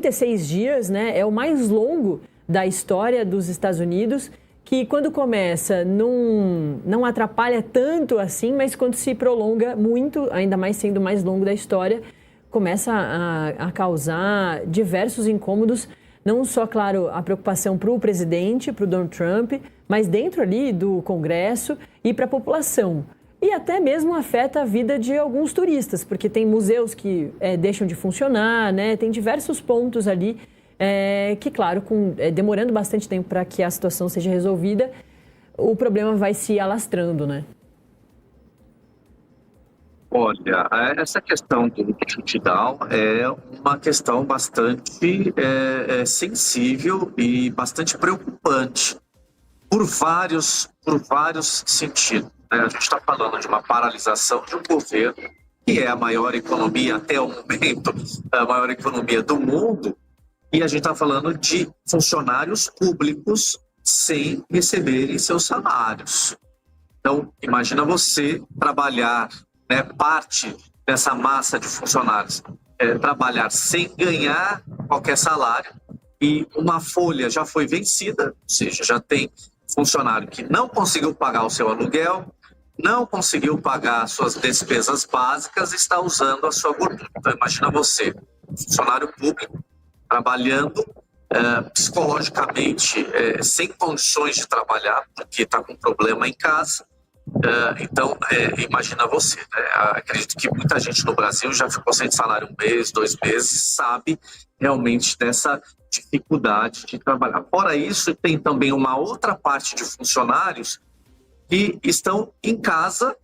36 dias, né, é o mais longo da história dos Estados Unidos, que quando começa não atrapalha tanto assim, mas quando se prolonga muito, ainda mais sendo o mais longo da história, começa a causar diversos incômodos, não só, claro, a preocupação para o presidente, para o Donald Trump, mas dentro ali do Congresso e para a população. E até mesmo afeta a vida de alguns turistas, porque tem museus que deixam de funcionar, né? Tem diversos pontos ali que, claro, demorando bastante tempo para que a situação seja resolvida, o problema vai se alastrando, né? Olha, essa questão do shutdown é uma questão bastante sensível e bastante preocupante por vários sentidos, né? A gente está falando de uma paralisação de um governo que é a maior economia até o momento, a maior economia do mundo, e a gente está falando de funcionários públicos sem receberem seus salários. Então, imagina você trabalhar, né, parte dessa massa de funcionários, trabalhar sem ganhar qualquer salário e uma folha já foi vencida, ou seja, já tem funcionário que não conseguiu pagar o seu aluguel, não conseguiu pagar suas despesas básicas e está usando a sua gordura. Então, imagina você, funcionário público, trabalhando psicologicamente sem condições de trabalhar, porque está com problema em casa. Então, imagina você, né? Acredito que muita gente no Brasil já ficou sem salário 1 mês, 2 meses, sabe realmente dessa dificuldade de trabalhar. Fora isso, tem também uma outra parte de funcionários que estão em casa,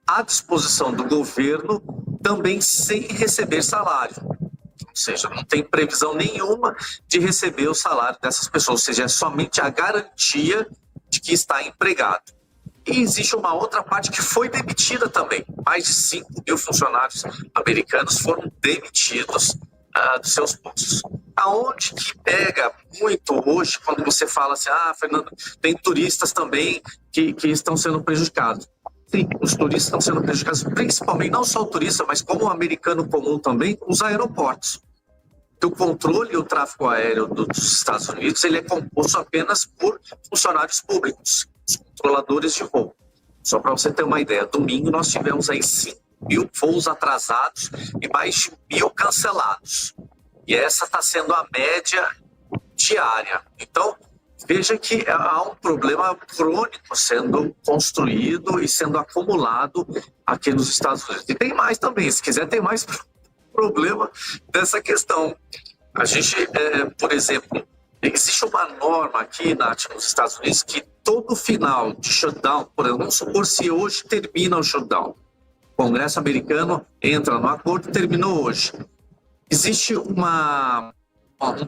à disposição do governo, também sem receber salário. Ou seja, não tem previsão nenhuma de receber o salário dessas pessoas, ou seja, é somente a garantia de que está empregado. E existe uma outra parte que foi demitida também. Mais de 5 mil funcionários americanos foram demitidos dos seus postos. Aonde que pega muito hoje quando você fala assim, Fernando, tem turistas também que estão sendo prejudicados. Sim, os turistas estão sendo prejudicados, principalmente, não só o turista, mas como o americano comum também, os aeroportos. O controle e o tráfego aéreo dos Estados Unidos ele é composto apenas por funcionários públicos, os controladores de voo. Só para você ter uma ideia, domingo nós tivemos aí 5 mil voos atrasados e mais de 1.000 cancelados. E essa está sendo a média diária. Então, veja que há um problema crônico sendo construído e sendo acumulado aqui nos Estados Unidos. E tem mais também, se quiser tem mais problema dessa questão. A gente, por exemplo, existe uma norma aqui nos Estados Unidos que todo final de shutdown, por exemplo, vamos supor se hoje termina o shutdown, o Congresso americano entra no acordo e terminou hoje. Existe um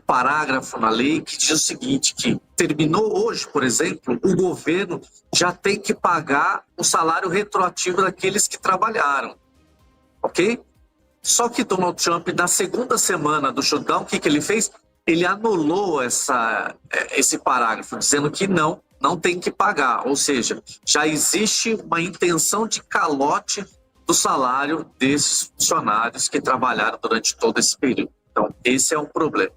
parágrafo na lei que diz o seguinte, que terminou hoje, por exemplo, o governo já tem que pagar o salário retroativo daqueles que trabalharam, ok? Só que Donald Trump, na segunda semana do shutdown, o que ele fez? Ele anulou esse parágrafo, dizendo que não tem que pagar. Ou seja, já existe uma intenção de calote do salário desses funcionários que trabalharam durante todo esse período. Então, esse é um problema.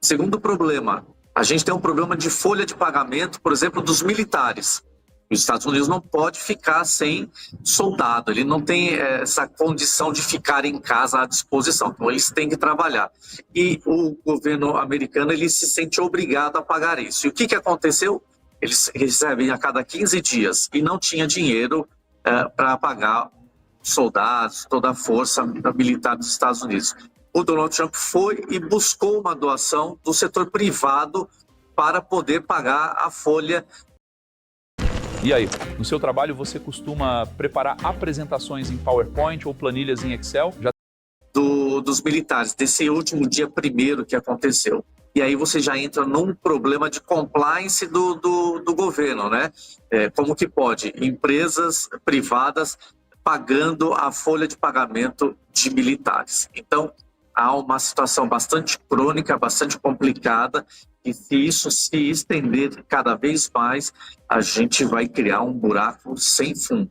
Segundo problema, a gente tem um problema de folha de pagamento, por exemplo, dos militares. Os Estados Unidos não pode ficar sem soldado, ele não tem essa condição de ficar em casa à disposição, então eles têm que trabalhar. E o governo americano ele se sente obrigado a pagar isso. E o que aconteceu? Eles recebem a cada 15 dias e não tinha dinheiro para pagar soldados, toda a força militar dos Estados Unidos. O Donald Trump foi e buscou uma doação do setor privado para poder pagar a folha. E aí, no seu trabalho você costuma preparar apresentações em PowerPoint ou planilhas em Excel? Dos militares, desse último dia 1º que aconteceu. E aí você já entra num problema de compliance do governo, né? Como que pode? Empresas privadas pagando a folha de pagamento de militares. Então, há uma situação bastante crônica, bastante complicada, e se isso se estender cada vez mais, a gente vai criar um buraco sem fundo.